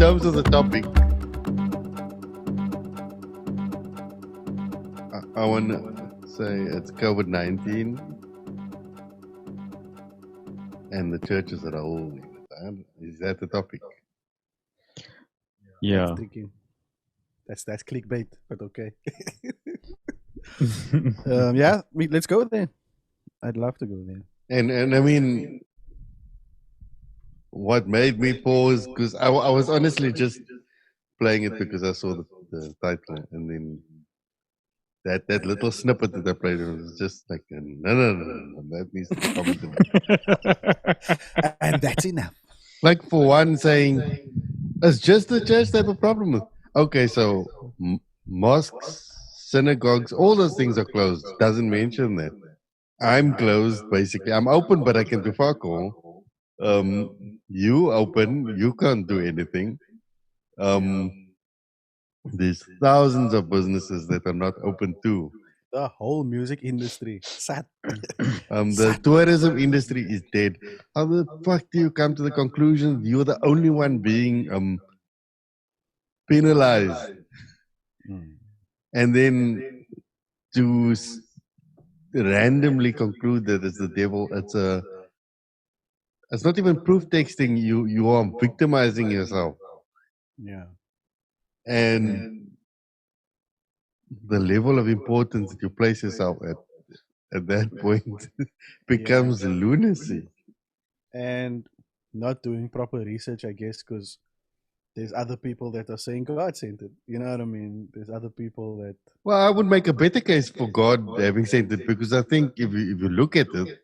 terms of the topic, I want to say it's COVID-19 and the churches that are holding it. Is that the topic? Yeah. That's tricky. That's clickbait, but okay. Yeah, let's go there. I'd love to go there. And I mean, what made me pause, because I was honestly just playing it because I saw the title, and then that little snippet that I played was just like, no, that needs to be commented. And that's enough. Like, for one, saying it's just the church that have a problem with. Okay, so mosques, synagogues, all those things are closed. Doesn't mention that. I'm closed, basically. I'm open, but I can do fuck all. You open, you can't do anything. There's thousands of businesses that are not open too. The whole music industry. Sad. The tourism industry is dead. How the fuck do you come to the conclusion you're the only one being penalized? And then to randomly conclude that it's the devil, it's not even proof texting. You are victimizing yourself. Yeah. And the level of importance that you place yourself at that point becomes lunacy. And not doing proper research, I guess, because there's other people that are saying God sent it. You know what I mean? There's other people that... Well, I would make a better case for God having sent it, because I think if you look at it,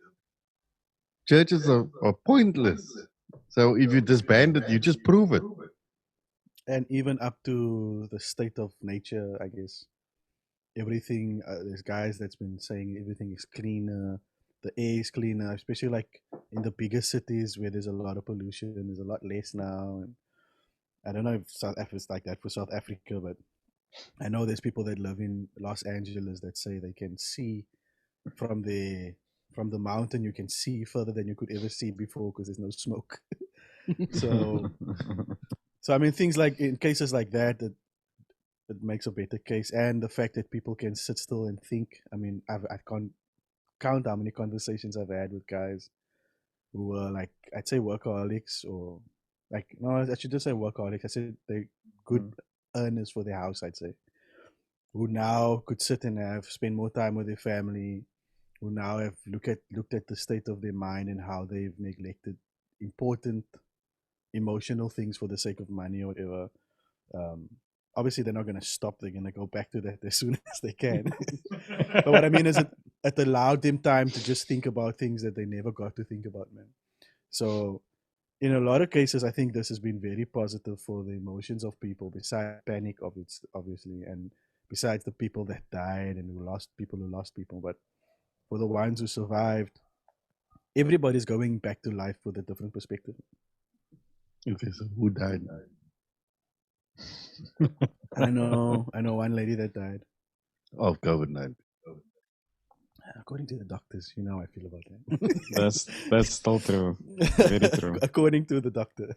churches are pointless. So if you disband it, you just prove it. And even up to the state of nature, I guess. Everything, there's guys that's been saying everything is cleaner, the air is cleaner, especially like in the bigger cities where there's a lot of pollution, there's a lot less now. And I don't know if South Africa's like that for South Africa, but I know there's people that live in Los Angeles that say they can see from the mountain, you can see further than you could ever see before because there's no smoke. So I mean, things like, in cases like that, it makes a better case. And the fact that people can sit still and think. I mean, I can't count how many conversations I've had with guys who were like, I'd say workaholics, or like, no, I should just say workaholics. I said they're good earners for their house, I'd say, who now could sit and spend more time with their family, who now have looked at the state of their mind and how they've neglected important emotional things for the sake of money or whatever. Obviously, they're not going to stop. They're going to go back to that as soon as they can. But what I mean is it allowed them time to just think about things that they never got to think about, man. So in a lot of cases, I think this has been very positive for the emotions of people, besides panic, obviously, and besides the people that died and who lost people. But for the ones who survived, everybody's going back to life with a different perspective. Okay, so who died? I know one lady that died of COVID-19. According to the doctors, you know how I feel about that. That's still true. Very true. According to the doctor.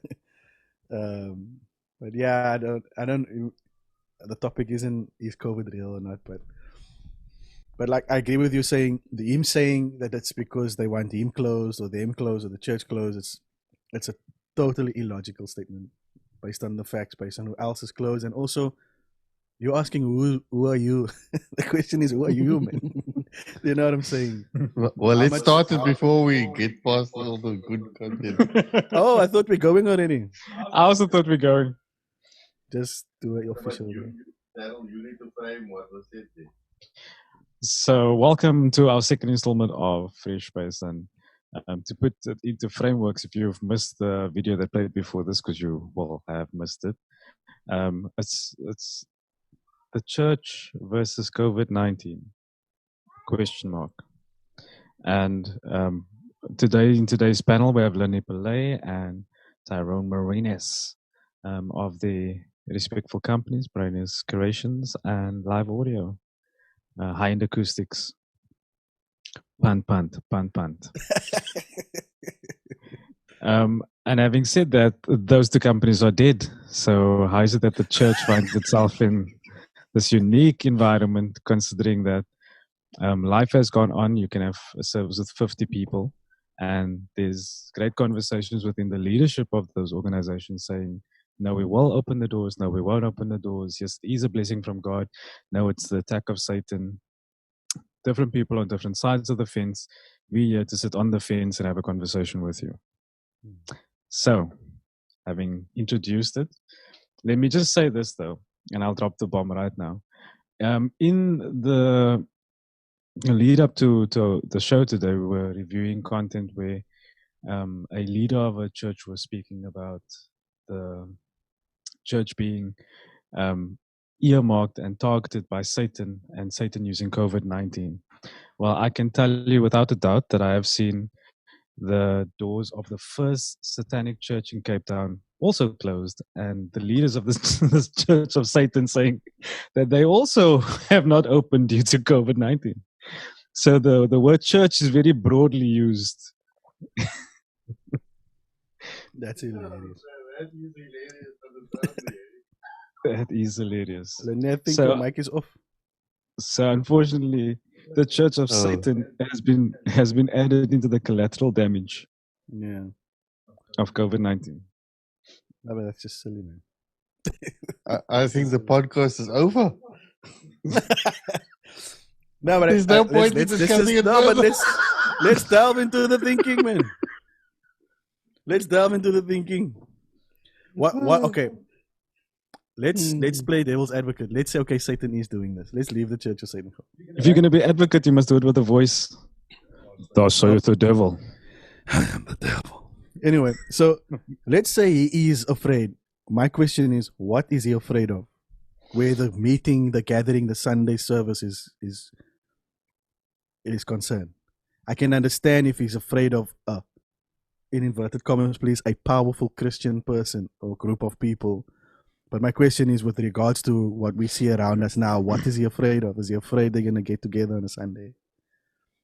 But yeah, I don't. The topic isn't is COVID real or not, but like I agree with you saying him saying that it's because they want him closed or them closed or the church closed. It's a totally illogical statement based on the facts, based on who else is closed, and also you're asking who are you? The question is, who are you, man? You know what I'm saying? Well, let's start it before we get past all the good content. Oh, I thought we're going already. I also thought we're going. Just do it official. You need to frame what was said there. So, welcome to our second installment of Fresh Space. And to put it into frameworks, if you've missed the video that played before this, because you will have missed it, it's the church versus COVID-19 ? And in today's panel, we have Lenny Pillay and Tyrone Marines of the respectful companies, Brainers Creations and Live Audio, High-End Acoustics. Punt. And having said that, those two companies are dead. So how is it that the church finds itself in this unique environment, considering that life has gone on? You can have a service with 50 people, and there's great conversations within the leadership of those organizations saying, no, we will open the doors. No, we won't open the doors. Yes, it is a blessing from God. No, it's the attack of Satan. Different people on different sides of the fence. We here to sit on the fence and have a conversation with you. So, having introduced it, let me just say this though, and I'll drop the bomb right now. In the lead up to the show today, we were reviewing content where a leader of a church was speaking about the church being earmarked and targeted by Satan, and Satan using COVID-19. Well, I can tell you without a doubt that I have seen the doors of the first satanic church in Cape Town also closed, and the leaders of this, this church of Satan saying that they also have not opened due to COVID-19. So the word church is very broadly used. That's hilarious. That is hilarious. Lynette, I think So- your mic is off. So unfortunately, the church of Satan has been added into the collateral damage Yeah. of COVID-19. No, but that's just silly, man. I think the podcast is over. No, but There's no point in discussing it no, but further. let's delve into the thinking, man. Let's delve into the thinking. What? Okay. Let's play devil's advocate. Let's say, okay, Satan is doing this. Let's leave the church of Satan. If you're going to be advocate, you must do it with a voice. Thus saith the devil. I am the devil. Anyway, so let's say he is afraid. My question is, what is he afraid of? Where the meeting, the gathering, the Sunday service is concerned. I can understand if he's afraid of in inverted commas, please, a powerful Christian person or group of people. But my question is with regards to what we see around us now, what is he afraid of? Is he afraid they're going to get together on a Sunday?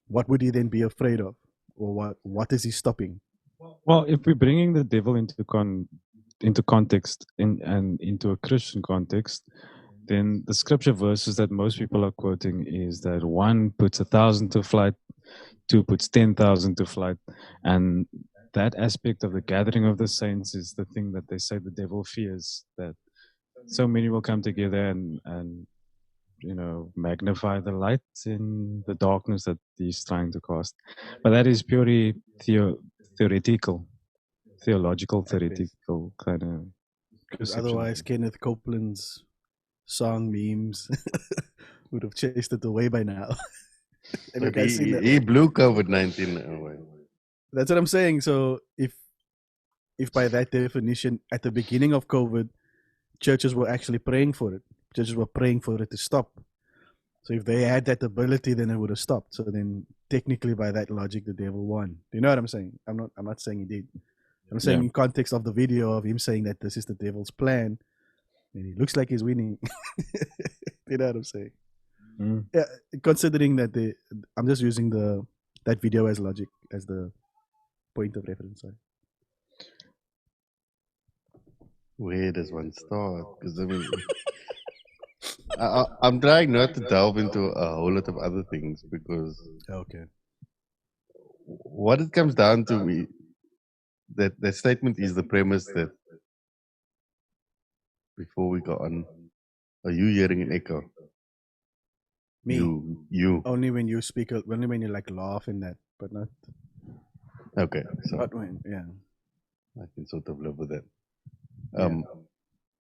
What would he then be afraid of? Or what is he stopping? Well, if we're bringing the devil into context and into a Christian context, then the scripture verses that most people are quoting is that 1 puts 1,000 to flight, 2 puts 10,000 to flight, and that aspect of the gathering of the saints is the thing that they say the devil fears, that so many will come together and magnify the light in the darkness that he's trying to cast. But that is purely theological kind of. Because otherwise, Kenneth Copeland's song memes would have chased it away by now. Have you But guys seen that? he blew COVID-19 away. That's what I'm saying. So if by that definition, at the beginning of COVID, churches were actually praying for it. Churches were praying for it to stop. So if they had that ability, then it would have stopped. So then technically by that logic, the devil won. Do you know what I'm saying? I'm not saying he did. I'm saying in context of the video of him saying that this is the devil's plan, and he looks like he's winning. You know what I'm saying? Mm. Yeah, considering that I'm just using that video as logic, as the point of reference. Sorry. Where does one start? Because I mean, I'm trying not to delve into a whole lot of other things, because Okay. what it comes down to, that statement is the premise that, before we go on, are you hearing an echo? Me. You. Only when you speak, only when you like laugh in that, but not. Okay, so Not when, yeah. I can sort of live with that. Yeah.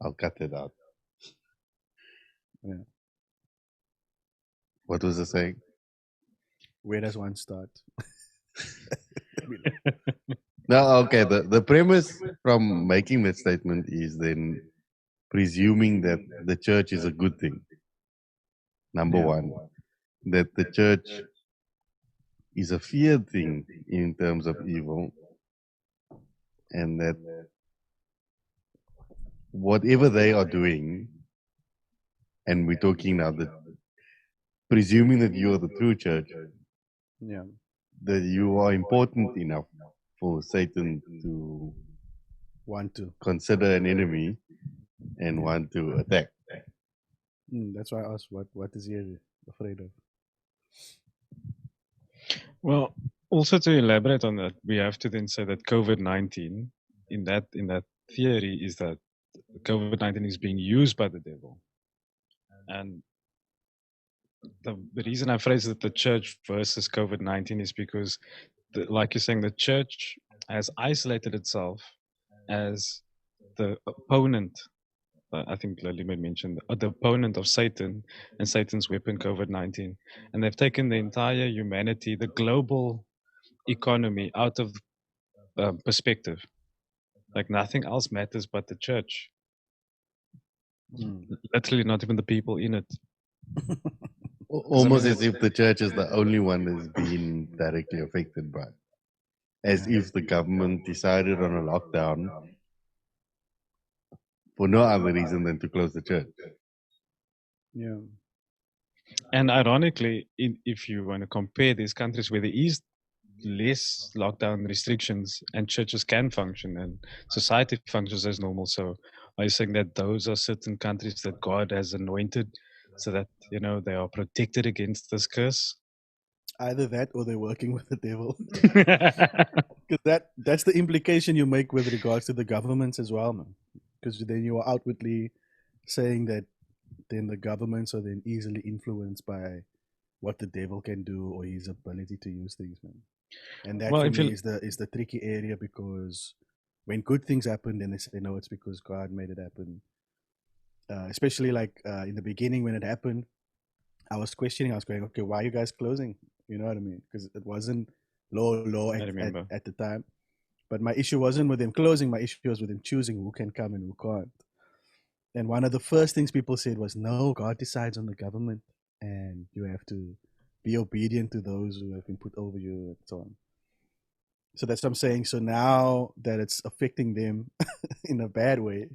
I'll cut it out. Yeah. What was I saying? Where does one start? No, okay. The premise from making that statement is then presuming that the church is a good thing. Number Yeah. one, that the church is a feared thing in terms of evil, and that whatever they are doing, and we're talking now that presuming that you are the true church, Yeah. that you are important enough for Satan to Want to. consider an enemy and want to attack. That's why I asked what is he afraid of? Well, also to elaborate on that, we have to then say that COVID-19, in that theory, is that COVID-19 is being used by the devil. And the reason I phrase it the church versus COVID-19 is because, like you're saying, the church has isolated itself as the opponent. I think Lily made mention the opponent of Satan and Satan's weapon, COVID-19, and they've taken the entire humanity, the global economy, out of perspective. Like nothing else matters but the church. Literally, not even the people in it. Almost as if the church is the only one that's been directly affected by it. As if the government decided on a lockdown for no other reason than to close the church. Yeah. And ironically, if you want to compare these countries where there is less lockdown restrictions and churches can function and society functions as normal, so are you saying that those are certain countries that God has anointed so that, you know, they are protected against this curse? Either that or they're working with the devil. Because that's the implication you make with regards to the governments as well, man. Because then you are outwardly saying that then the governments are then easily influenced by what the devil can do or his ability to use things, man. And that Well, for if me you- is the tricky area, because when good things happen, then they say no, it's because God made it happen. Especially like in the beginning when it happened, I was questioning. I was going, okay, why are you guys closing? You know what I mean? Because it wasn't law I remember. at the time. But my issue wasn't with them closing. My issue was with them choosing who can come and who can't. And one of the first things people said was, no, God decides on the government, and you have to be obedient to those who have been put over you, and so on. So that's what I'm saying. So now that it's affecting them in a bad way,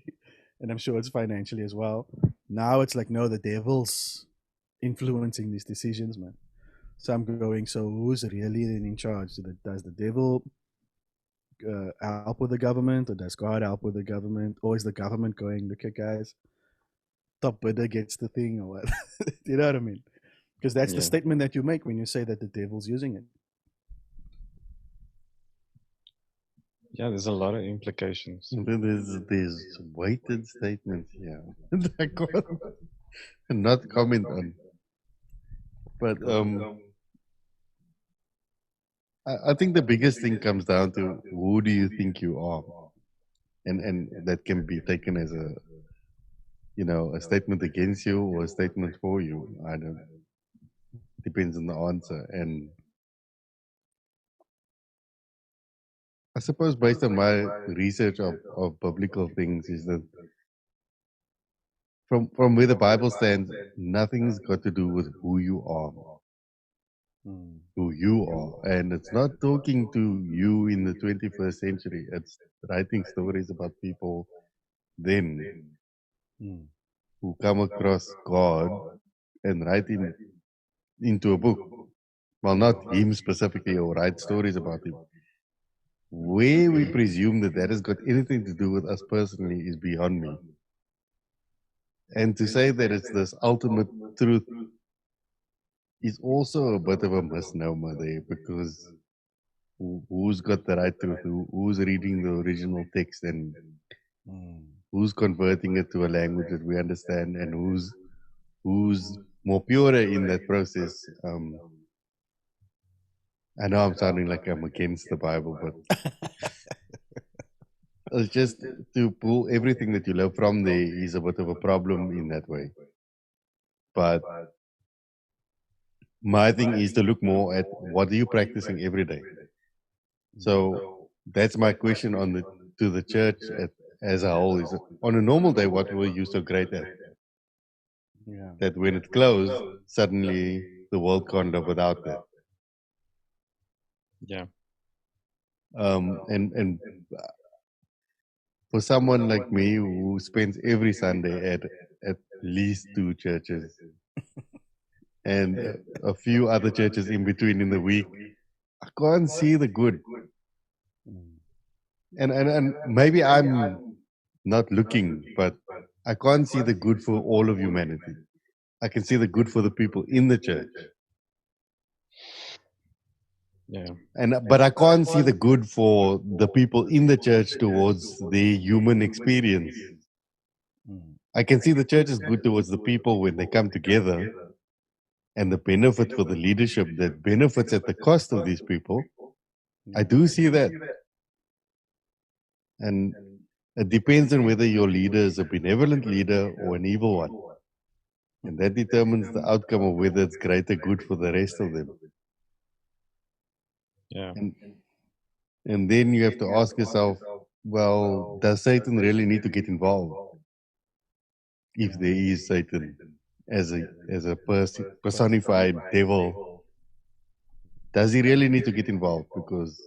and I'm sure it's financially as well, now it's like, no, the devil's influencing these decisions, man. So I'm going, so who's really then in charge? Does the devil help with the government, or does God help with the government? Or is the government going, look at guys, top bidder gets the thing, or what? You know what I mean? Because that's the Yeah. statement that you make when you say that the devil's using it. Yeah, there's a lot of implications. There's weighted statements here. I can't not comment on. But I think the biggest thing comes down to who do you think you are, and that can be taken as a, you know, a statement against you or a statement for you. I don't. Depends on the answer, and I suppose based on my research of biblical things is that from where the Bible stands, nothing's got to do with who you are. Who you are. And it's not talking to you in the 21st century. It's writing stories about people then who come across God and write into a book. Well, not him specifically, or write stories about him. Where we presume that has got anything to do with us personally is beyond me. And to say that it's this ultimate truth is also a bit of a misnomer there, because who's got the right truth? Who's reading the original text, and who's converting it to a language that we understand, and who's more purer in that process? I know I'm sounding like I'm against the Bible, but it's just to pull everything that you love from there is a bit of a problem in that way. But my thing is to look more at what are you practicing every day. So that's my question to the church as a whole. Is on a normal day, what were you so great at? Yeah. That when it closed, suddenly the world can't live without that. Yeah. And for someone like me who spends every Sunday at least 2 churches and a few other churches in between in the week, I can't see the good. and maybe I'm not looking, but I can't see the good for all of humanity. I can see the good for the people in the church, Yeah. but I can't see the good for the people in the church towards their human experience. Mm. I can see the church is good towards the people when they come together, and the benefit for the leadership that benefits at the cost of these people. I do see that. And it depends on whether your leader is a benevolent leader or an evil one. And that determines the outcome of whether it's greater good for the rest of them. Yeah. And then you have to ask yourself, well, does Satan really need to get involved? If there is Satan as a personified devil, does he really need to get involved? Because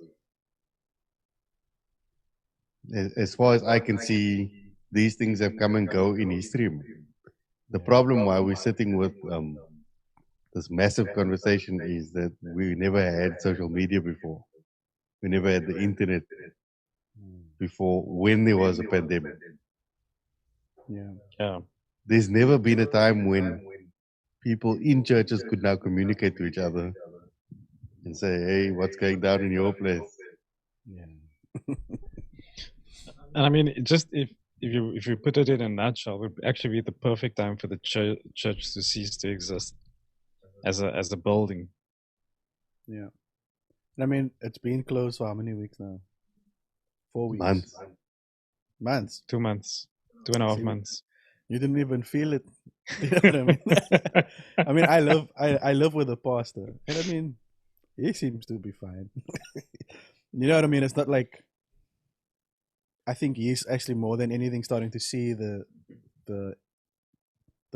as far as I can see, these things have come and go in history. The problem why we're sitting with this massive conversation is that we never had social media before. We never had the internet before when there was a pandemic. Yeah. There's never been a time when people in churches could now communicate to each other and say, hey, what's going down in your place? Yeah. And I mean, just if you put it in a nutshell, it would actually be the perfect time for the church to cease to exist as a building. Yeah. I mean, it's been closed for how many weeks now? 4 weeks. Months. 2 months. 2.5 See, months. You didn't even feel it. You know what I mean? I mean, I live with a pastor, and I mean, he seems to be fine. You know what I mean? It's not like I think he's actually more than anything starting to see the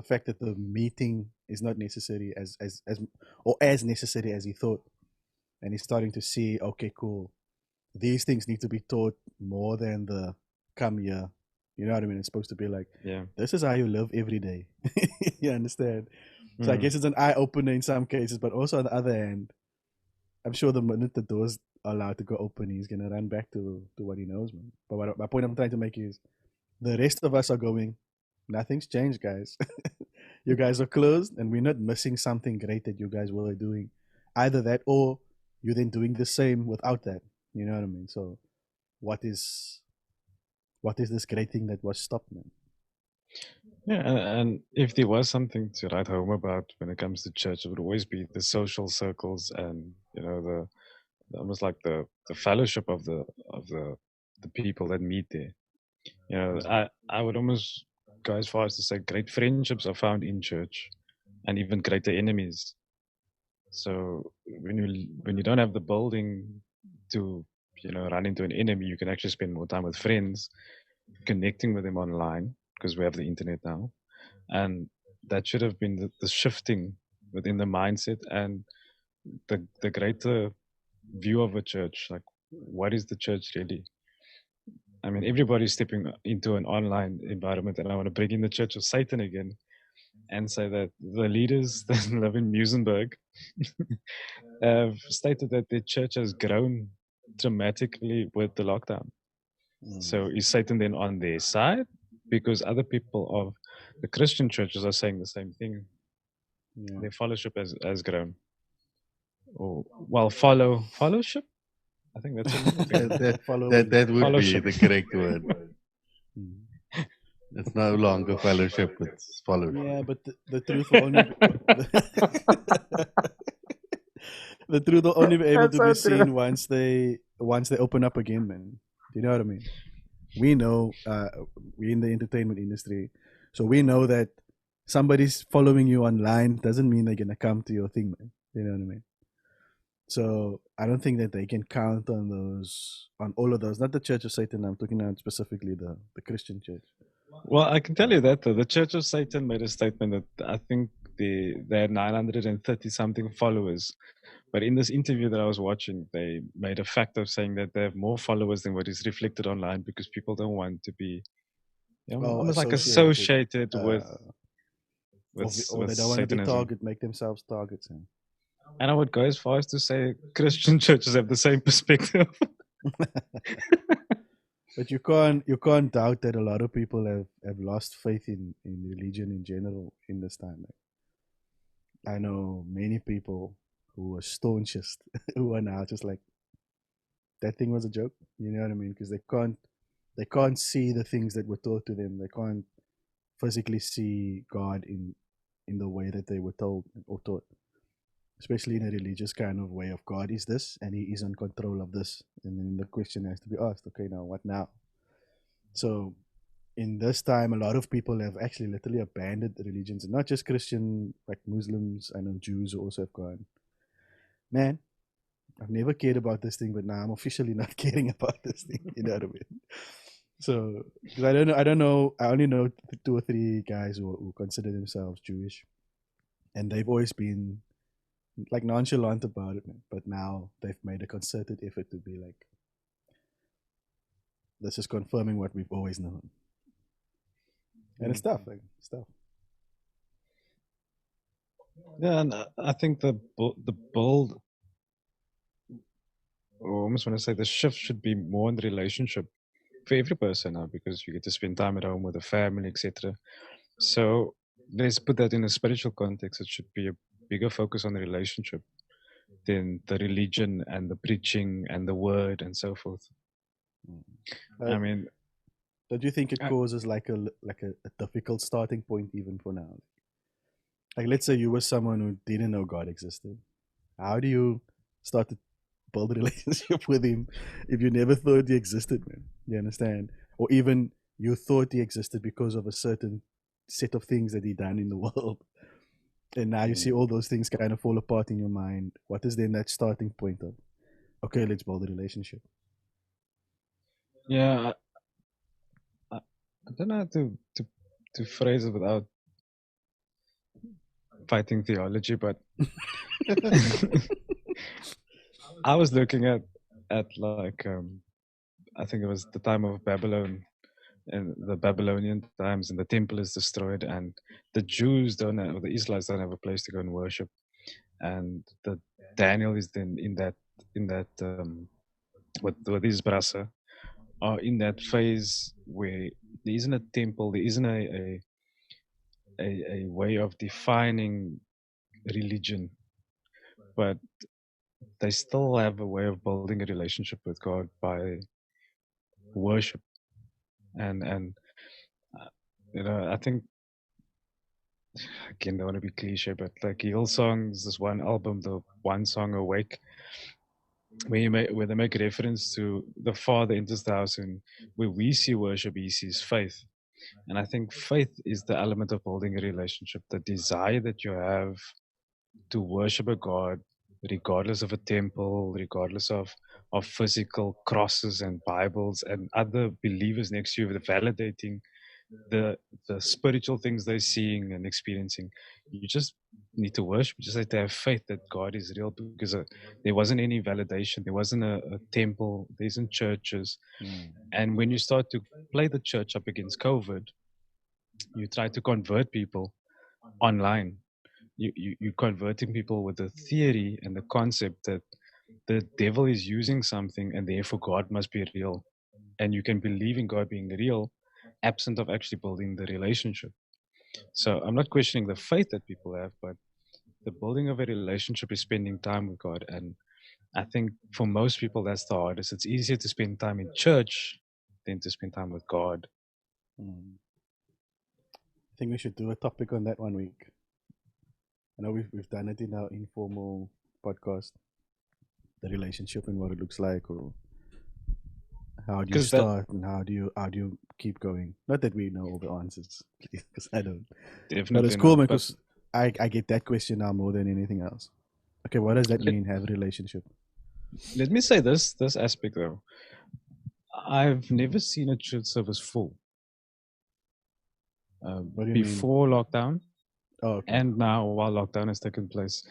fact that the meeting is not necessary as necessary as he thought, and he's starting to see, okay, cool, these things need to be taught more than the come here. You know what I mean? It's supposed to be like, Yeah. this is how you live every day. You understand? So I guess it's an eye opener in some cases, but also on the other hand, I'm sure the minute the doors are allowed to go open, he's gonna run back to what he knows, man. But my point I'm trying to make is, the rest of us are going. Nothing's changed, guys. You guys are closed, and we're not missing something great that you guys were doing. Either that, or you're then doing the same without that. You know what I mean? So, what is this great thing that was stopped, man? Yeah, and if there was something to write home about when it comes to church, it would always be the social circles and the almost like the fellowship of the people that meet there. I would almost go as far as to say great friendships are found in church, and even greater enemies. So when you don't have the building to run into an enemy, you can actually spend more time with friends, connecting with them online because we have the internet now, and that should have been the shifting within the mindset and the greater view of a church. Like, what is the church really? I mean, everybody's stepping into an online environment, and I want to bring in the Church of Satan again and say that the leaders that live in Muizenberg have stated that their church has grown dramatically with the lockdown. So is Satan then on their side? Because other people of the Christian churches are saying the same thing. Yeah. Their fellowship has grown. Or, well, fellowship? I think that's another thing. That would Fellowship. be the correct word. It's no longer fellowship, it's fellowship. Yeah, but the truth will only the truth will only be able to be seen once they open up again, man. Do you know what I mean? We know we're in the entertainment industry, so we know that somebody's following you online doesn't mean they're gonna come to your thing, man. You know what I mean? So I don't think that they can count on all of those. Not the Church of Satan. I'm talking about specifically the Christian church. Well, I can tell you that the Church of Satan made a statement that I think they had 930 something followers. But in this interview that I was watching, they made a fact of saying that they have more followers than what is reflected online because people don't want to be almost like associated with or they don't want to be Satanism. make themselves targets. And I would go as far as to say Christian churches have the same perspective. But you can't doubt that a lot of people have lost faith in religion in general in this time. Like, I know many people who were staunchest who are now just like that thing was a joke. You know what I mean? Because they can't see the things that were taught to them. They can't physically see God in the way that they were told or taught. Especially in a religious kind of way of God is this and he is in control of this. And then the question has to be asked, okay, now what now? So in this time, a lot of people have actually literally abandoned the religions, and not just Christian, like Muslims. I know Jews also have gone, man, I've never cared about this thing, but now I'm officially not caring about this thing. You know what I mean? So, because I don't know, I only know two or three guys who consider themselves Jewish, and they've always been like nonchalant about it, man. But now they've made a concerted effort to be like, this is confirming what we've always known, and it's tough, like it's tough. Yeah, and I think the build, or almost want to say the shift should be more in the relationship for every person now, because you get to spend time at home with the family, etc. So let's put that in a spiritual context. It should be a bigger focus on the relationship than the religion and the preaching and the word and so forth. Uh, I mean, don't you think it I- causes like a difficult starting point even for now? Like, let's say you were someone who didn't know God existed. How do you start to build a relationship with Him if you never thought He existed, man? You understand? Or even you thought He existed because of a certain set of things that He done in the world, and now you see all those things kind of fall apart in your mind. What is then that starting point of? Okay, let's build a relationship. yeah, I don't know how to phrase it without fighting theology, but I was looking at like I think it was the time of Babylon and the Babylonian times, and the temple is destroyed, and the Jews don't have, or the Israelites don't have a place to go and worship, and the Daniel is then in that with his brasa are in that phase where there isn't a temple, there isn't a way of defining religion, but they still have a way of building a relationship with God by worship. And uh, I think, again, don't want to be cliche, but like Hillsong's this one album, the one song Awake, where they make reference to the Father enters the house, and where we see worship, he sees faith. And I think faith is the element of building a relationship, the desire that you have to worship a God, regardless of a temple, regardless of physical crosses and Bibles and other believers next to you, validating the the spiritual things they're seeing and experiencing. You just need to worship. You just have to have faith that God is real, because there wasn't any validation. There wasn't a temple. There isn't churches. And when you start to play the church up against COVID, you try to convert people online. You're converting people with the theory and the concept that the devil is using something and therefore God must be real. And you can believe in God being real absent of actually building the relationship. So I'm not questioning the faith that people have, but the building of a relationship is spending time with God. And I think for most people, that's the hardest. It's easier to spend time in church than to spend time with God. Mm. I think we should do a topic on that one week. I know we've done it in our informal podcast, the relationship and what it looks like, or how do you Because that start and how do you keep going. Not that we know all the answers, because I don't. But it's definitely cool, not. man, But because I get that question now more than anything else. Okay, what does that let, mean? Have a relationship? let me say this aspect though. I've never seen a church service full What do you mean? before lockdown Oh, okay. and now while lockdown has taken place.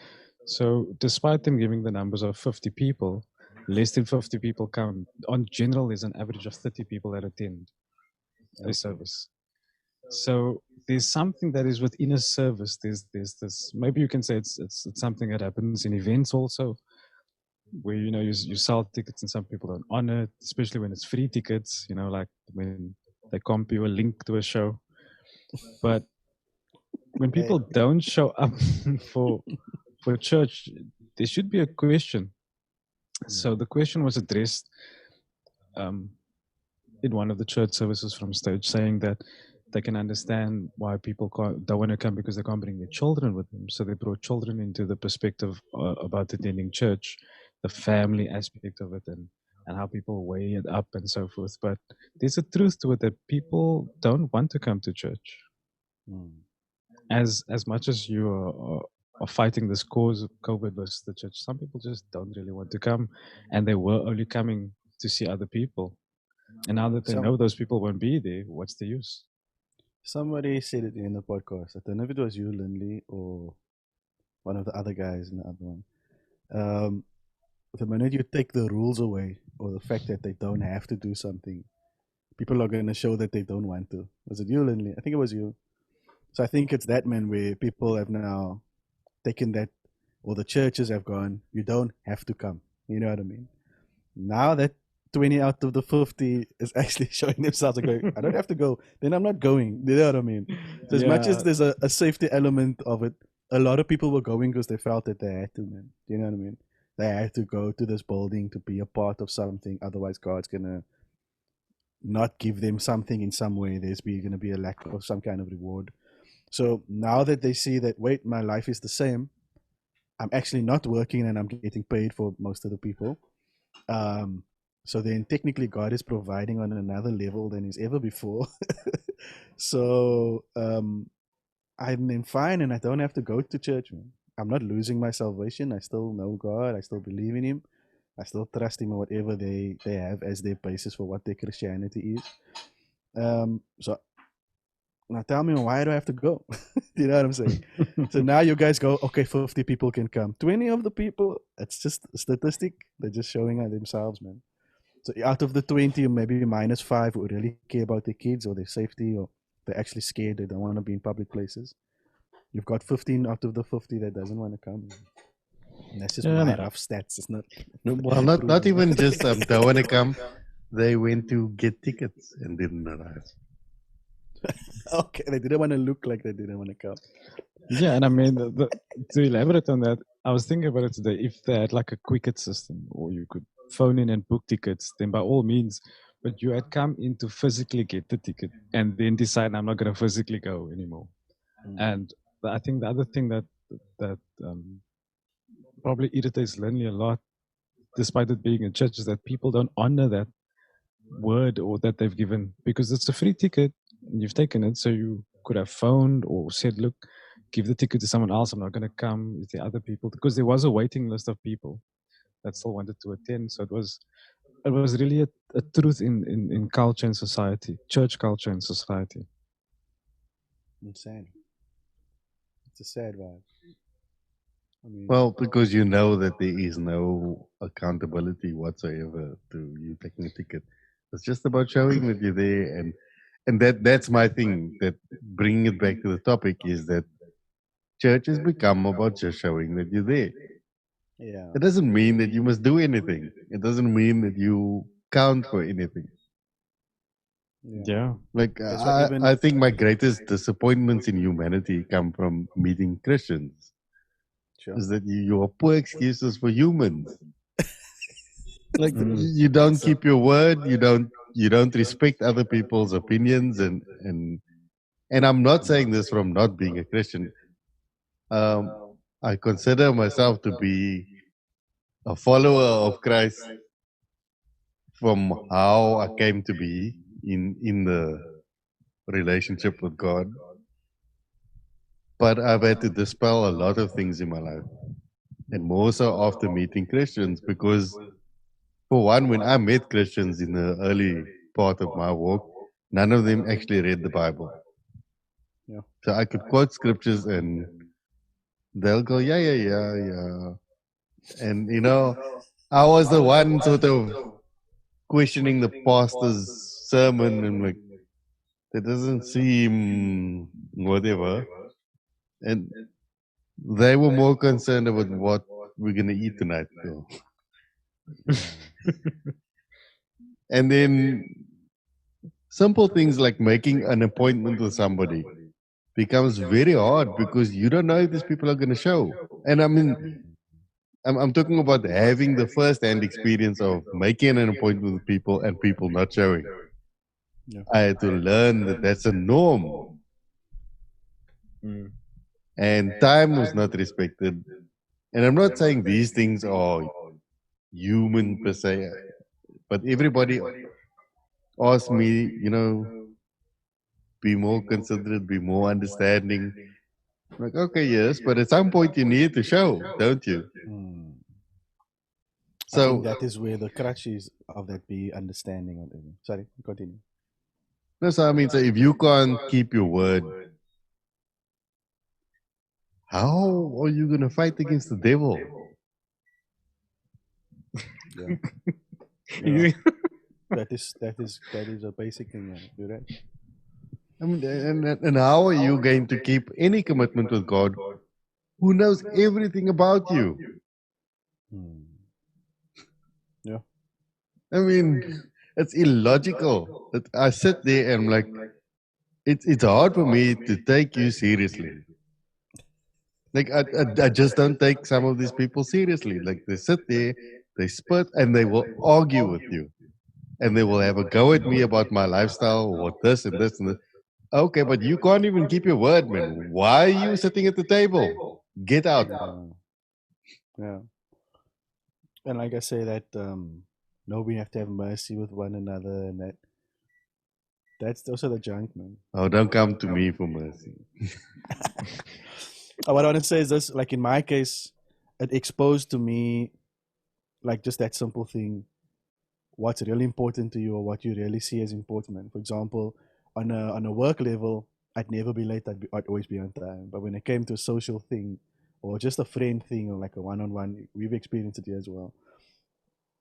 So despite them giving the numbers of 50 people, less than 50 people come. On general, there's an average of 30 people that attend a Okay. service. So there's something that is within a service. There's this. Maybe you can say it's something that happens in events also. where you sell tickets and some people don't honor it, especially when it's free tickets. Like when they comp you a link to a show. But when Hey, people don't show up for for church, there should be a question. So the question was addressed um, in one of the church services from stage, saying that they can understand why people don't want to come because they can't bring their children with them. So they brought children into the perspective about attending church, the family aspect of it, and how people weigh it up and so forth. But there's a truth to it that people don't want to come to church. mm. As much as you are fighting this cause of COVID versus the church, some people just don't really want to come, and they were only coming to see other people. And now that they Some know those people won't be there, what's the use? somebody said it in the podcast. I don't know if it was you, Lindley, or one of the other guys in the other one. Um, the minute you take the rules away, or the fact that they don't have to do something, people are going to show that they don't want to. Was it you, Lindley? I think it was you. So I think it's that, man, where people have now taken that, or the churches have gone, you don't have to come. You know what I mean? Now that 20 out of the 50 is actually showing themselves like, going, I don't have to go, then I'm not going. You know what I mean? So as much as Yeah, there's a safety element of it, a lot of people were going because they felt that they had to, man. You know what I mean? They had to go to this building to be a part of something. Otherwise, God's going to not give them something in some way. There's going to be a lack of some kind of reward. So now that they see that, wait, my life is the same, I'm actually not working and I'm getting paid for most of the people. Um, so then technically God is providing on another level than he's ever before. So I'm then fine and I don't have to go to church, man. I'm not losing my salvation. I still know God. I still believe in him. I still trust him in whatever they have as their basis for what their Christianity is. So now tell me, why do I have to go? You know what I'm saying? So now you guys go, okay, 50 people can come. 20 of the people, it's just a statistic. They're just showing out themselves, man. So out of the 20, maybe minus 5 who really care about their kids or their safety, or they're actually scared, they don't want to be in public places. You've got 15 out of the 50 that doesn't want to come. And that's just yeah, my no. rough stats. It's not Well, not proven. even just don't want to come. They went to get tickets and didn't arrive. Okay, they didn't want to look like they didn't want to come. Yeah, and I mean, to elaborate on that, I was thinking about it today. If they had like a quicket system, or you could phone in and book tickets, then by all means. But you had come in to physically get the ticket and then decide I'm not going to physically go anymore. And I think the other thing that probably irritates Lenny a lot, despite it being a church, is that people don't honor that word or that they've given, because it's a free ticket and you've taken it. So you could have phoned or said, look, give the ticket to someone else. I'm not going to come. Is there other people? Because there was a waiting list of people that still wanted to attend. So it was really a truth in culture and society, church culture and society. Insane. It's a sad vibe. I mean, Well, because you know that there is no accountability whatsoever to you taking a ticket. It's just about showing that you're there, and that's my thing. That bringing it back to the topic is that church has become about just showing that you're there. yeah. It doesn't mean that you must do anything. It doesn't mean that you count for anything. Yeah. Yeah. Like That's why I think my greatest disappointments in humanity come from meeting Christians. sure. Is that you are poor excuses for humans. Like Mm. you don't keep your word. You don't respect other people's opinions, and I'm not saying this from not being a Christian. Um, I consider myself to be a follower of Christ from how I came to be in the relationship with God. But I've had to dispel a lot of things in my life, and more so after meeting Christians. Because, for one, when I met Christians in the early part of my walk, none of them actually read the Bible. Yeah. So I could quote scriptures, and they'll go, yeah, yeah, yeah, yeah. And, I was the one sort of questioning the pastor's sermon, and like, that doesn't seem whatever. And they were more concerned about what we're going to eat tonight. So And then simple things like making an appointment with somebody becomes very hard because you don't know if these people are going to show. And I mean, I'm talking about having the first hand experience of making an appointment with people and people not showing. Yeah. I had to learn that that's a norm. Mm. And time was not respected. And I'm not saying these things are human per se, but everybody asked me, be more considerate, be more understanding. Like, okay, yes, but at some point you need to show, don't you? Mm. I think So, that is where the crutch is of that be understanding on it. Sorry, continue. no, so I mean, so if you can't keep your word, how are you going to fight against the devil? Yeah. Yeah. that is a basic thing. Yeah. You're right. I mean, and how are you going to keep any commitment with God who knows everything about you? Mm. Yeah. I mean, it's illogical. I sit there and I'm like, it's hard for me to take you seriously. Like I just don't take some of these people seriously. Like they sit there, they spit, and they will argue with you, and they will have a go at me about my lifestyle or this and this and this. Okay, but you can't even keep your word, man. Why are you sitting at the table? Get out. Yeah. And like I say that no, we have to have mercy with one another, and that's also the junk, man. Oh, don't come to me for mercy. What I want to say is this: like in my case, it exposed to me, like just that simple thing, what's really important to you or what you really see as important. For example, on a work level, I'd never be late. I'd always be on time. But when it came to a social thing, or just a friend thing, or like a one-on-one, we've experienced it here as well.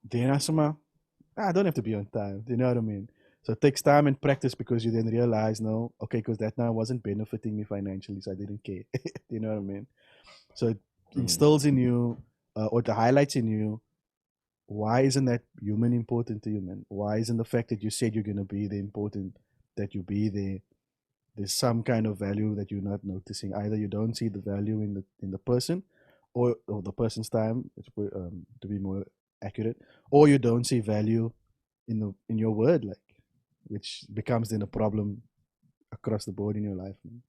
Then I don't have to be on time. Do you know what I mean? So it takes time and practice because you then realize, no, okay, because that now wasn't benefiting me financially, so I didn't care. Do you know what I mean? So it instills in you, or it highlights in you, why isn't that human important to you, man? Why isn't the fact that you said you're going to be there important that you be there? There's some kind of value that you're not noticing. Either you don't see the value in the person, or the person's time, to be more accurate, or you don't see value in your word, like, which becomes then a problem across the board in your life, man.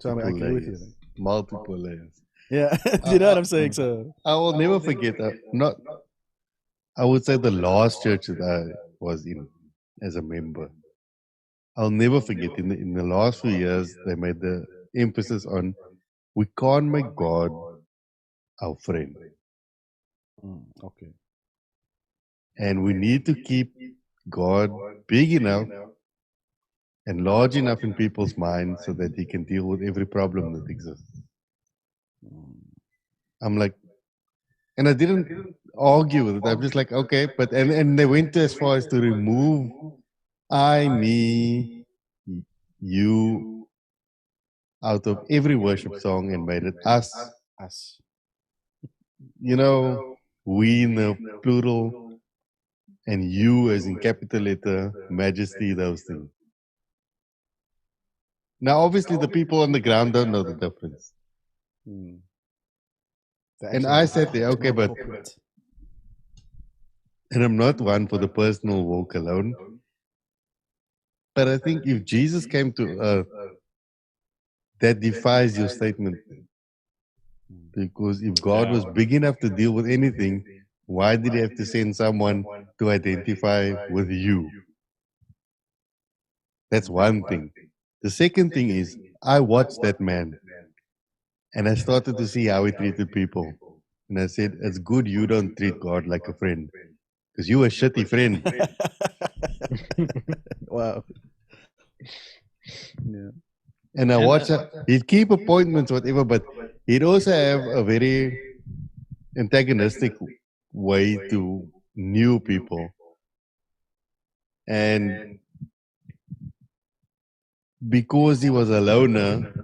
So I Multiple agree with you. layers. Like. Multiple layers. Yeah, you know what I'm saying. So I will never forget. Not. I would say the last church that I was in as a member. I'll never forget. In the last few years, they made the emphasis on we can't make God our friend, okay, and we need to keep God big enough and large enough in people's minds so that He can deal with every problem that exists. I'm like, and I didn't argue with it. I'm just like, okay, but and they went as far as to remove I, me, you out of every worship song and made it us. us. You know, we in the plural and you as in capital letter, majesty, those things. Now, obviously, the people on the ground don't know the difference. And I said, okay, but, and I'm not one for the personal walk alone. But I think if Jesus came to earth, that defies your statement. Because if God was big enough to deal with anything, why did He have to send someone to identify with you? That's one thing. The second thing is, I watched that man and I started to see how he treated people. And I said, it's good you don't treat God like a friend because you a shitty friend. Wow. Yeah. And I watched he'd keep appointments, whatever, but he'd also have a very antagonistic way to new people. And because he was a loner,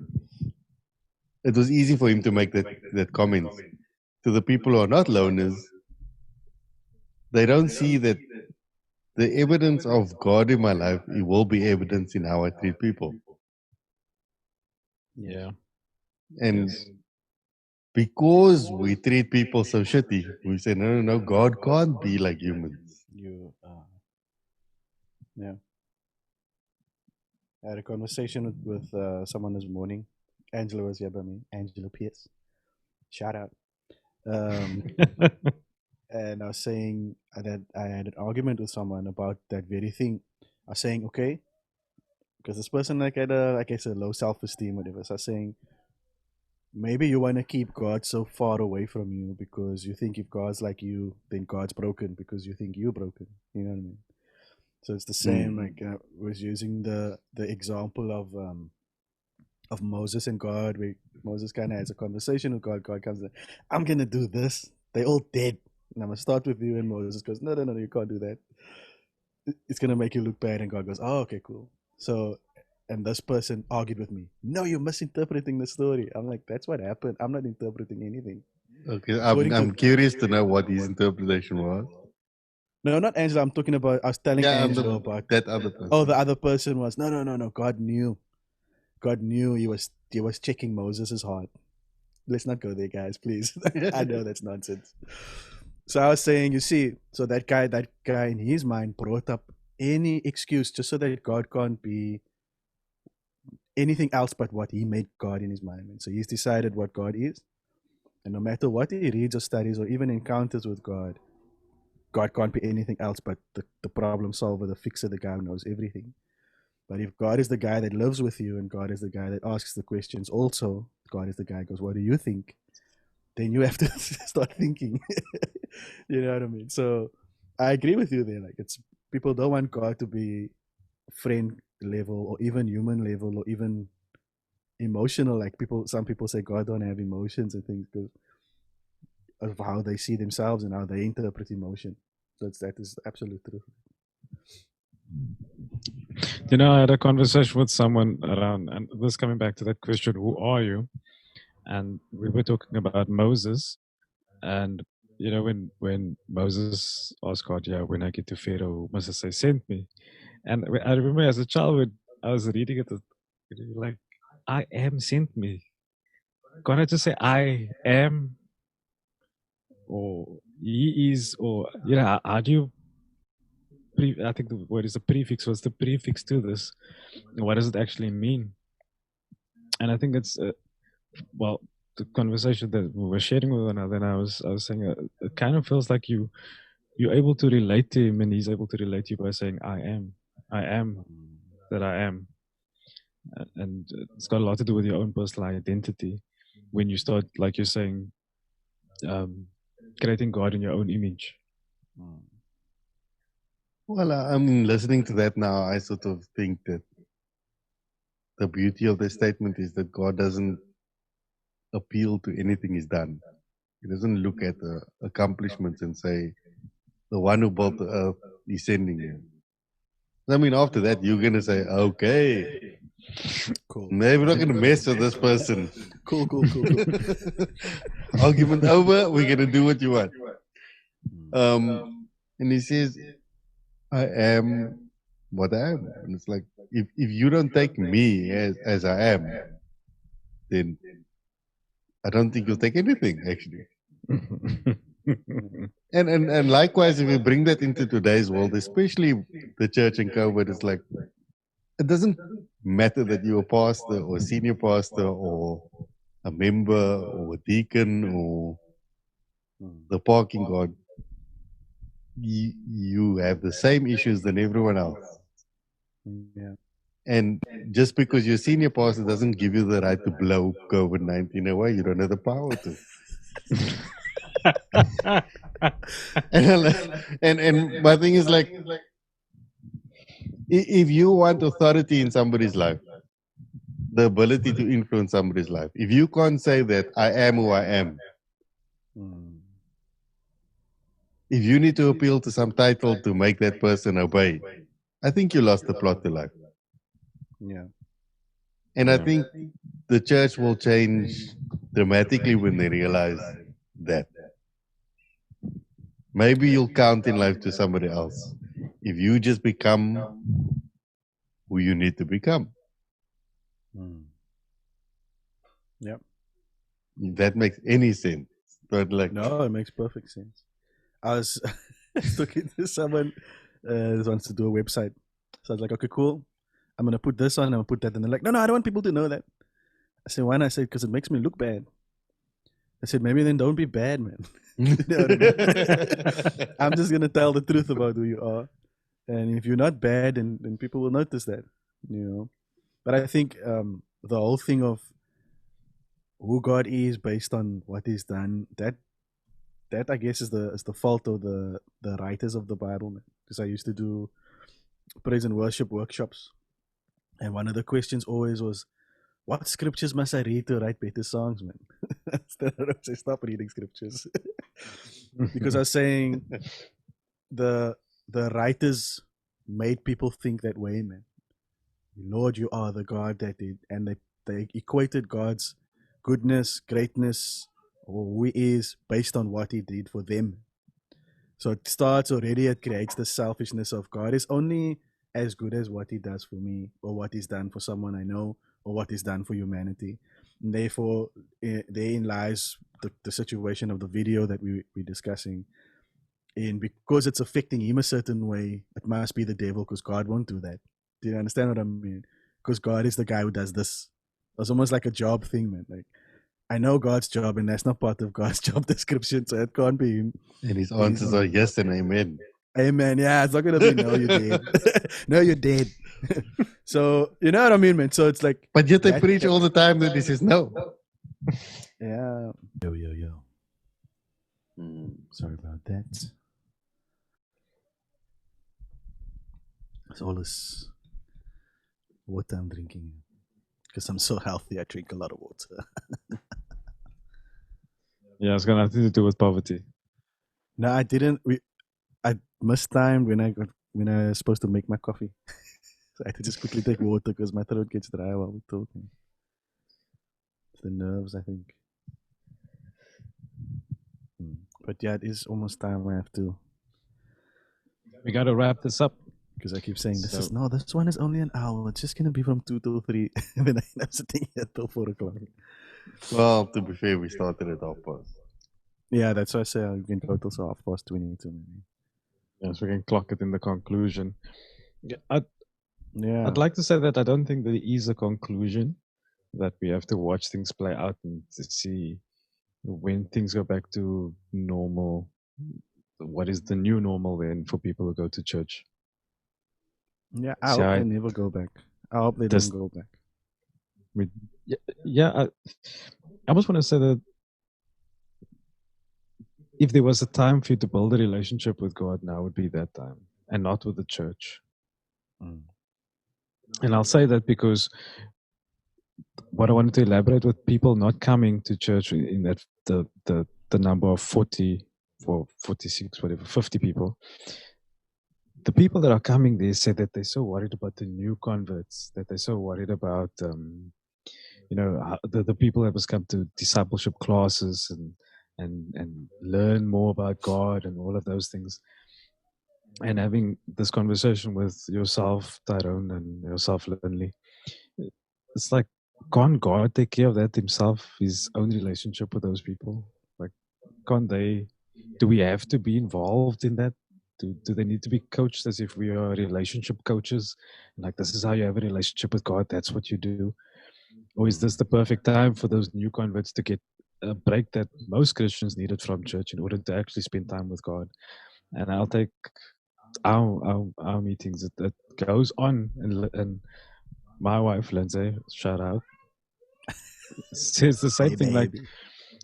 it was easy for him to make that comment. To the people who are not loners, they don't see that the evidence of God in my life, it will be evidence in how I treat people. Yeah. And because we treat people so shitty, we say, no, God can't be like humans. Yeah. I had a conversation with someone this morning. Angela was here by me. Angela Pierce. Shout out. And I was saying that I had an argument with someone about that very thing. I was saying, okay, because this person had a low self-esteem, whatever. So I was saying, maybe you want to keep God so far away from you because you think if God's like you, then God's broken because you think you're broken. You know what I mean? So it's the same. Like was using the example of Moses and God, where Moses kind of has a conversation with God. God comes in, I'm gonna do this. They all dead, and I'm gonna start with you. And Moses goes, no, you can't do that. It's gonna make you look bad. And God goes, oh, okay, cool. So, and this person argued with me. No, you're misinterpreting the story. I'm like, that's what happened. I'm not interpreting anything. Okay, I'm curious to know what his interpretation was. No, not Angela. I'm talking about. I was telling Angela about that other person. Oh, the other person was no. God knew. God knew he was checking Moses' heart. Let's not go there, guys, please. I know that's nonsense. So I was saying, you see, so that guy in his mind brought up any excuse just so that God can't be anything else but what he made God in his mind. And so he's decided what God is. And no matter what he reads or studies or even encounters with God, God can't be anything else but the problem solver, the fixer, the guy who knows everything. But if God is the guy that lives with you and God is the guy that asks the questions, also, God is the guy who goes, what do you think? Then you have to start thinking. You know what I mean? So I agree with you there. Like, it's people don't want God to be friend level or even human level or even emotional. Like some people say God don't have emotions and things because of how they see themselves and how they interpret emotion. So that is absolute truth. You know, I had a conversation with someone around, and this coming back to that question, who are you? And we were talking about Moses. And, you know, when Moses asked God, yeah, when I get to Pharaoh, Moses say, send me. And I remember as a child, when I was reading it, like, I am sent me. Can't I just say, I am, or he is, or, you know, how do you, I think the word is a prefix. What's the prefix to this? What does it actually mean? And I think it's, well, the conversation that we were sharing with one another, and I was saying, it kind of feels like you're able to relate to him, and he's able to relate to you by saying, I am that I am. And it's got a lot to do with your own personal identity when you start, like you're saying, creating God in your own image. Well, I'm listening to that now. I sort of think that the beauty of the statement is that God doesn't appeal to anything he's done. He doesn't look at the accomplishments and say, the one who built the earth is sending you. I mean, after that, you're going to say, okay, cool. Maybe we're not going to mess with this person. Cool. Argument over, we're going to do what you want. And he says, I am what I am. And it's like, if you don't take me as I am, then I don't think you'll take anything, actually. And likewise, if we bring that into today's world, especially the church and COVID, it's like, it doesn't matter that you're a pastor or a senior pastor or a member or a deacon or the parking guard. You have the same issues than everyone else. Yeah. And just because you're a senior pastor doesn't give you the right to blow COVID-19 away. You don't have the power to. and my thing is like, if you want authority in somebody's life, the ability to influence somebody's life, if you can't say that I am who I am, if you need to appeal to some title to make that person obey, I think you lost the plot to life. Yeah. And I think the church will change dramatically when they realize that. Maybe you'll count in life to somebody else. If you just become who you need to become. Yep. If that makes any sense. But like, No, it makes perfect sense. I was talking to someone who wants to do a website. So I was like, okay, cool. I'm going to put this on, I'm going to put that. And they're like, no, I don't want people to know that. I said, why not? I said, because it makes me look bad. I said, maybe then don't be bad, man. You know what I mean? I'm just going to tell the truth about who you are. And if you're not bad, then people will notice that, you know. But I think the whole thing of who God is based on what He's done, that I guess is the fault of the writers of the Bible, man. Because I used to do praise and worship workshops, and one of the questions always was, what scriptures must I read to write better songs, man? Instead of say, stop reading scriptures. Because I was saying the writers made people think that way, man. Lord, you are the God that did, and they equated God's goodness, greatness, or who He is based on what He did for them. So it starts already, it creates the selfishness of God is only as good as what He does for me, or what He's done for someone I know, or what He's done for humanity. And therefore, therein lies the situation of the video that we're discussing. And because it's affecting him a certain way, it must be the devil, because God won't do that. Do you understand what I mean? Because God is the guy who does this. It's almost like a job thing, man. Like, I know God's job, and that's not part of God's job description, so it can't be him. and his answers are yes and amen. Amen. Yeah, it's not gonna be no, you're dead. No, you're dead. So you know what I mean, man. So it's like, But yet they preach all the time that he says no. yeah. Yo. Sorry about that. It's all this water I'm drinking. Because I'm so healthy, I drink a lot of water. Yeah, it's got nothing to do with poverty. No, I didn't. I missed time when I was supposed to make my coffee. So I had to just quickly take water because my throat gets dry while we're talking. It's the nerves, I think. But yeah, it is almost time we have to. We got to wrap this up. Because I keep saying this one is only an hour. It's just gonna be from 2 till 3. And then I'm sitting here till 4 o'clock. Well, to be fair, we started at 12:30. Yeah, that's why I say we can go till 22 maybe. Yes, we can clock it in the conclusion. I'd Yeah. I'd like to say that I don't think there is a conclusion, that we have to watch things play out and to see when things go back to normal. What is the new normal then for people who go to church? Yeah, I hope they never go back. I hope they don't go back. I almost want to say that if there was a time for you to build a relationship with God, now would be that time, and not with the church. And I'll say that because what I wanted to elaborate with people not coming to church in that the number of 40 or 46, whatever, 50 people. The people that are coming there say that they're so worried about the new converts, that they're so worried about, the people that must come to discipleship classes and learn more about God and all of those things. And having this conversation with yourself, Tyrone, and yourself, Lindley, it's like, can't God take care of that himself, his own relationship with those people? Like, do we have to be involved in that? Do they need to be coached as if we are relationship coaches? Like, this is how you have a relationship with God, that's what you do? Or is this the perfect time for those new converts to get a break that most Christians needed from church in order to actually spend time with God? And I'll take our meetings that goes on, and my wife Lindsay, shout out, says the same thing.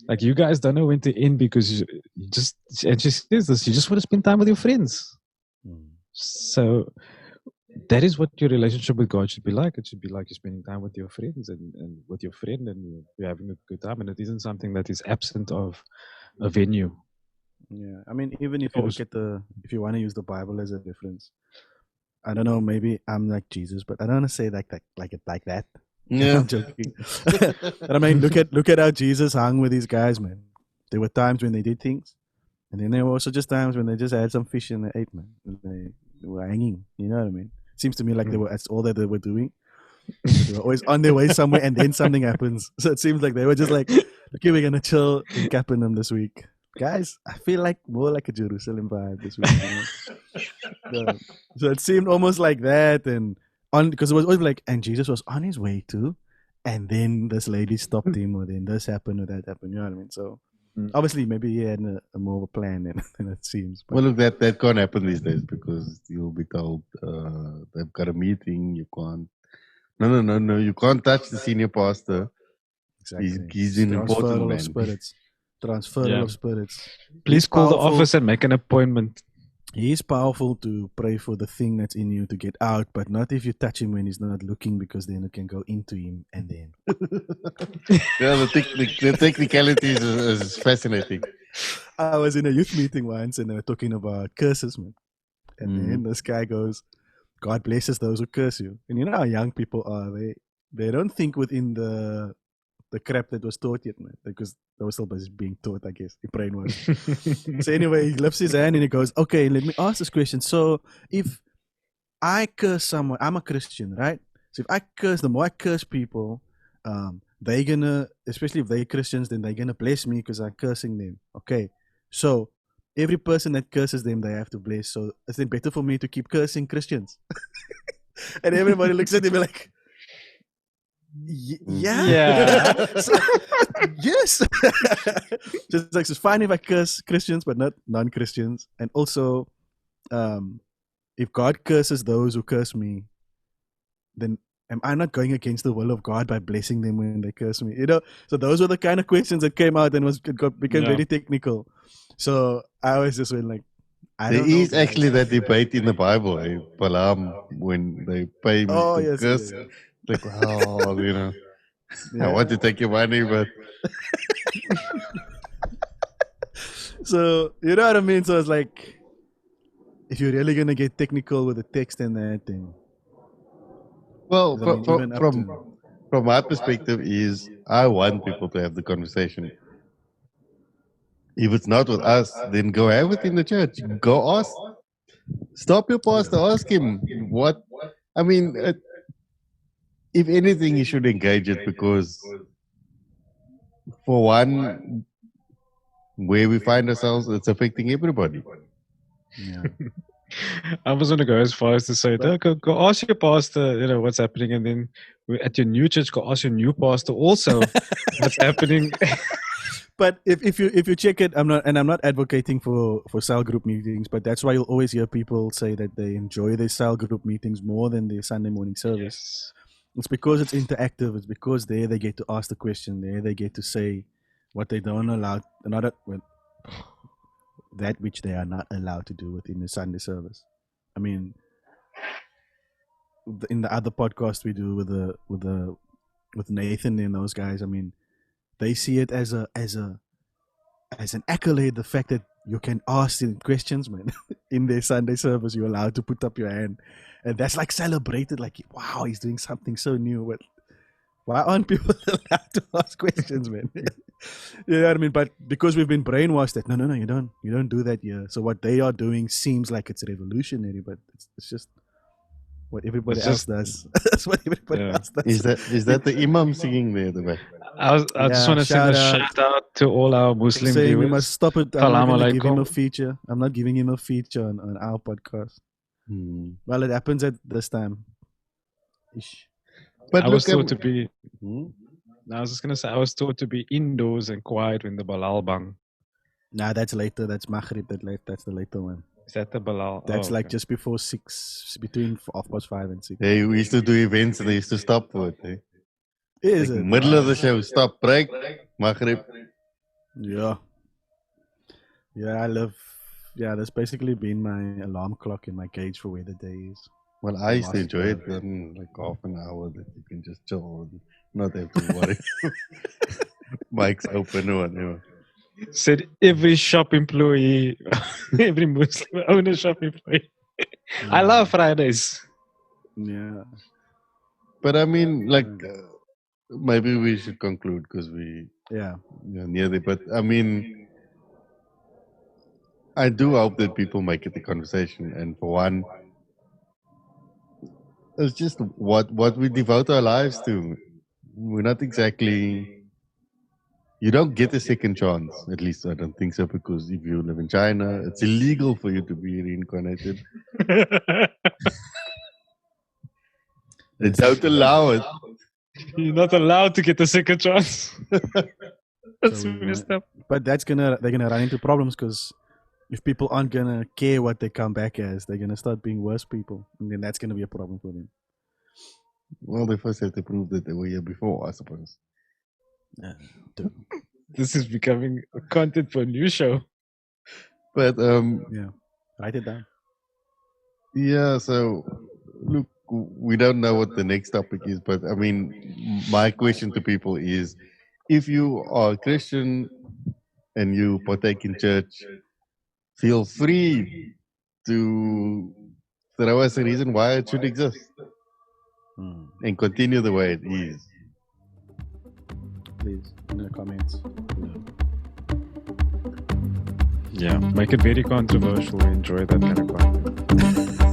Like you guys don't know when to end because you just, and she says this, you just want to spend time with your friends. So that is what your relationship with God should be like. It should be like you're spending time with your friends and with your friend, and you're having a good time, and it isn't something that is absent of a venue. Yeah, I mean, even if you look at if you want to use the Bible as a reference, I don't know, maybe I'm like Jesus, but I don't want to say like that. Yeah. I'm joking. But I mean, look at how Jesus hung with these guys, man. There were times when they did things, And then there were also just times when they just had some fish and they ate, man. And they were hanging. You know what I mean? Seems to me like that's all that they were doing. They were always on their way somewhere, and then something happens. So it seems like they were just like, okay, we're gonna chill in Capernaum this week, guys. I feel like more like a Jerusalem vibe this week. So it seemed almost like that, and on because it was always like, and Jesus was on his way to, and then this lady stopped him, or then this happened or that happened. You know what I mean? So obviously, maybe he had a more of a plan than it seems. But Well, look, that can't happen these days because you'll be told they've got a meeting. You can't. No. You can't touch the senior pastor. exactly, He's an important transferal man. of spirits. Transferal of spirits. Please call the office and make an appointment. He's powerful to pray for the thing that's in you to get out, but not if you touch him when he's not looking, because then it can go into him and then. Yeah, the technicalities is fascinating. I was in a youth meeting once and they were talking about curses, man. And then this guy goes, God blesses those who curse you. And you know how young people are. They don't think within the crap that was taught yet, man. Because they were still busy being taught, I guess. The brain was. So anyway, he lifts his hand and he goes, okay, let me ask this question. So if I curse someone, I'm a Christian, right? So if I curse, the more I curse people, they're gonna, especially if they're Christians, then they're gonna bless me because I'm cursing them. Okay. So every person that curses them, they have to bless. So is it better for me to keep cursing Christians? And everybody looks at him like, yeah. So, yes. Just like, it's fine if I curse Christians, but not non-Christians. And also, if God curses those who curse me, then am I not going against the will of God by blessing them when they curse me? You know, so those were the kind of questions that came out and became very technical. So I was just like, there is actually that debate in the Bible, Balaam, when they pay me to curse. Yeah. Like, well, you know, I want to take your money, but. So, you know what I mean? So it's like, if you're really going to get technical with the text and that, then. Well, from my perspective, is I want people to have the conversation. If it's not with us, then go have it in the church. Go ask. Stop your pastor. Ask him what. I mean, if anything, you should engage it because, for one, where we find ourselves, it's affecting everybody. Yeah. I was going to go as far as to say, go ask your pastor, you know, what's happening, and then at your new church, go ask your new pastor also what's happening. But if you check it, I'm not advocating for cell group meetings, but that's why you'll always hear people say that they enjoy their cell group meetings more than their Sunday morning service. Yes. It's because it's interactive. It's because there they get to ask the question. There they get to say what they don't allow, that which they are not allowed to do within the Sunday service. I mean, in the other podcast we do with Nathan and those guys, I mean, they see it as an accolade, the fact that you can ask them questions, man. In their Sunday service, you're allowed to put up your hand, and that's like celebrated. Like, wow, he's doing something so new. But why aren't people allowed to ask questions, man? You know what I mean? But because we've been brainwashed that no, you don't do that here. So what they are doing seems like it's revolutionary, but it's just what everybody else does. That's what everybody else does. Is that the imam singing there? I just want to send a shout out to all our Muslim viewers. We must stop it. I'm not going to give him a feature. I'm not giving him a feature on our podcast. Well, it happens at this time. Ish. But I was taught to be. I was just going to say, I was taught to be indoors and quiet when the Balal bang. Nah, that's later. That's Maghrib. That's the later one. Is that the Balal? That's like just before 6, between 5:30 and 6. Hey, we used to do events and they used to stop for it. Eh? Is like it? Middle of the show, stop, break, Maghrib. Yeah. Yeah, that's basically been my alarm clock and my gauge for where the day is. Well, I used to enjoy it like half an hour that you can just chill and not have to worry. Mic's open or whatever. Said every shop employee, every Muslim owner shop employee. I love Fridays. Yeah. But I mean, like, maybe we should conclude because we near there. But I mean, I do hope that people make it a conversation. And for one, it's just what we devote our lives to. We're not exactly. You don't get a second chance. At least I don't think so. Because if you live in China, it's illegal for you to be reincarnated. They don't allow it. You're not allowed to get a second chance. That's So, messed up. But they're gonna run into problems because if people aren't gonna care what they come back as, they're gonna start being worse people, and then that's gonna be a problem for them. Well, they first have to prove that they were here before, I suppose. Dude. This is becoming content for a new show. But Yeah, write it down. yeah. So look, we don't know what the next topic is, but I mean, my question to people is: if you are a Christian and you partake in church, feel free to throw us a reason why it should exist and continue the way it is. Please, in the comments. Yeah, make it very controversial. We enjoy that kind of content.